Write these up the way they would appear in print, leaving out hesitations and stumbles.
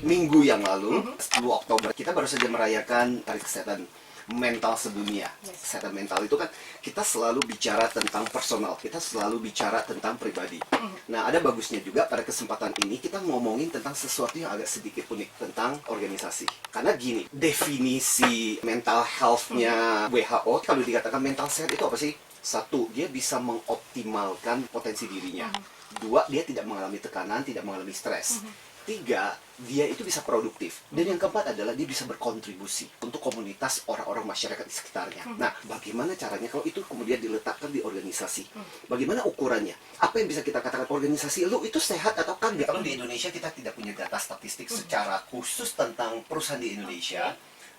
minggu yang lalu, 10 Oktober, kita baru saja merayakan Hari Kesehatan Mental Sedunia. Kesehatan mental itu kan kita selalu bicara tentang personal, kita selalu bicara tentang pribadi. Nah, ada bagusnya juga pada kesempatan ini kita ngomongin tentang sesuatu yang agak sedikit unik tentang organisasi. Karena gini, definisi mental health-nya WHO, kalau dikatakan mental sehat itu apa sih? Satu, dia bisa mengoptimalkan potensi dirinya. Dua, dia tidak mengalami tekanan, tidak mengalami stres. Tiga, dia itu bisa produktif. Dan yang keempat adalah dia bisa berkontribusi untuk komunitas orang-orang masyarakat di sekitarnya. Nah, bagaimana caranya kalau itu kemudian diletakkan di organisasi? Bagaimana ukurannya? Apa yang bisa kita katakan organisasi lu itu sehat atau kagak? Kalau di Indonesia kita tidak punya data statistik secara khusus tentang perusahaan di Indonesia.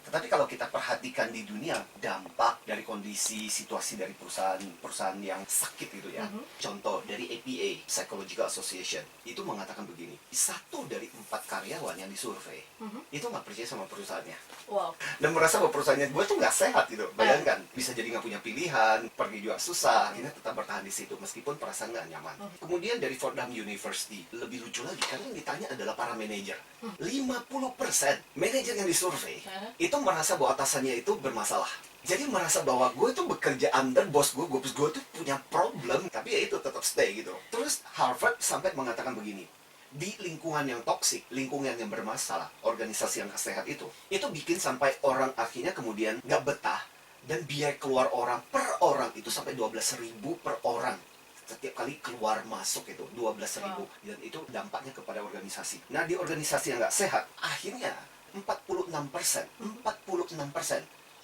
Tetapi kalau kita perhatikan di dunia, dampak dari kondisi situasi dari perusahaan yang sakit itu ya. Contoh dari APA, Psychological Association, itu mengatakan begini, 1 dari 4 karyawan yang disurvei, itu nggak percaya sama perusahaannya. Wow. Dan merasa bahwa perusahaannya gue tuh nggak sehat gitu. Bayangkan, bisa jadi nggak punya pilihan, pergi juga susah, akhirnya tetap bertahan di situ, meskipun perasaan nggak nyaman. Kemudian dari Fordham University, lebih lucu lagi, karena yang ditanya adalah para manajer. 50% manajer yang disurvei, itu merasa bahwa atasannya itu bermasalah. Jadi merasa bahwa gue itu bekerja under bos gue tuh punya problem, tapi ya itu tetap stay gitu. Terus Harvard sampai mengatakan begini, di lingkungan yang toksik, lingkungan yang bermasalah, organisasi yang sehat itu bikin sampai orang akhirnya kemudian nggak betah, dan biaya keluar orang per orang itu sampai 12.000 per orang. Setiap kali keluar masuk itu 12.000, dan itu dampaknya kepada organisasi. Nah, di organisasi yang nggak sehat, akhirnya 46%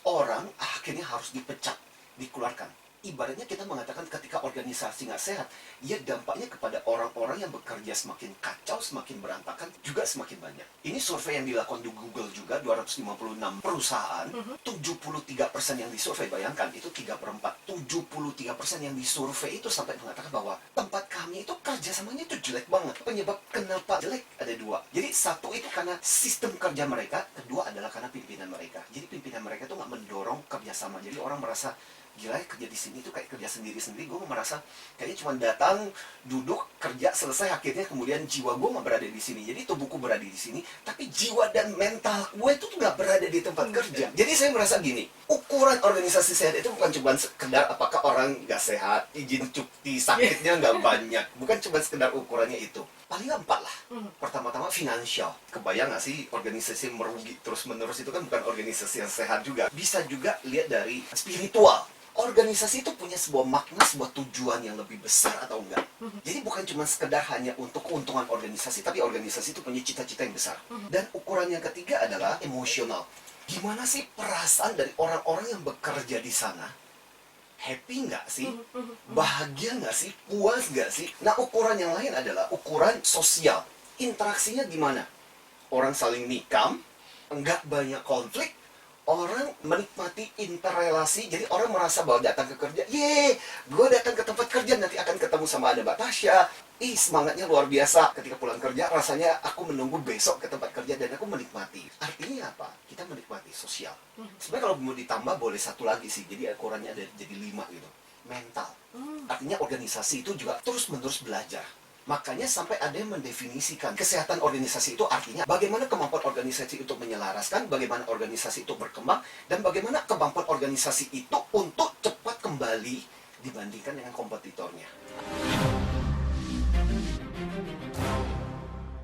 orang akhirnya harus dipecat, dikeluarkan. Ibaratnya kita mengatakan ketika organisasi nggak sehat, ya dampaknya kepada orang-orang yang bekerja semakin kacau, semakin berantakan, juga semakin banyak. Ini survei yang dilakukan di Google juga, 256 perusahaan, 73% yang disurvei, bayangkan, itu 3/4. 73% yang disurvei itu sampai mengatakan bahwa tempat kami itu kerjasamanya itu jelek banget. Penyebab kenapa jelek ada 2. Jadi satu itu karena sistem kerja mereka, kedua adalah karena pimpinan mereka. Jadi pimpinan mereka itu nggak mendorong kerjasama. Jadi orang merasa, gila ya, kerja di sini tuh kayak kerja sendiri-sendiri. Gue merasa kayaknya cuma datang, duduk, kerja, selesai, akhirnya kemudian jiwa gue nggak berada di sini. Jadi tubuhku berada di sini, tapi jiwa dan mental gue itu tuh nggak berada di tempat kerja. Jadi saya merasa gini, ukuran organisasi sehat itu bukan cuma sekedar apakah orang nggak sehat, izin cuti sakitnya nggak banyak. Bukan cuma sekedar ukurannya itu. Paling nggak 4 lah. Pertama-tama finansial. Kebayang nggak sih organisasi merugi terus-menerus itu kan bukan organisasi yang sehat juga. Bisa juga lihat dari spiritual. Organisasi itu punya sebuah makna, sebuah tujuan yang lebih besar atau enggak. Jadi bukan cuma sekedar hanya untuk keuntungan organisasi, tapi organisasi itu punya cita-cita yang besar. Dan ukuran yang ketiga adalah emosional. Gimana sih perasaan dari orang-orang yang bekerja di sana? Happy nggak sih? Bahagia nggak sih? Puas nggak sih? Nah, ukuran yang lain adalah ukuran sosial. Interaksinya gimana? Orang saling nikam, nggak banyak konflik, orang menikmati interrelasi. Jadi orang merasa bahwa datang ke kerja, ye, gue datang ke tempat kerja nanti akan ketemu sama ada Mbak Tasya. Ih, semangatnya luar biasa. Ketika pulang kerja, rasanya aku menunggu besok ke tempat kerja dan aku menikmati. Artinya apa? Kita menikmati sosial. Sebenarnya kalau mau ditambah boleh satu lagi sih. Jadi ukurannya ada jadi 5 gitu. Mental. Artinya organisasi itu juga terus-menerus belajar. Makanya sampai ada yang mendefinisikan kesehatan organisasi itu artinya bagaimana kemampuan organisasi untuk menyelaraskan, bagaimana organisasi itu berkembang, dan bagaimana kemampuan organisasi itu untuk cepat kembali dibandingkan dengan kompetitornya.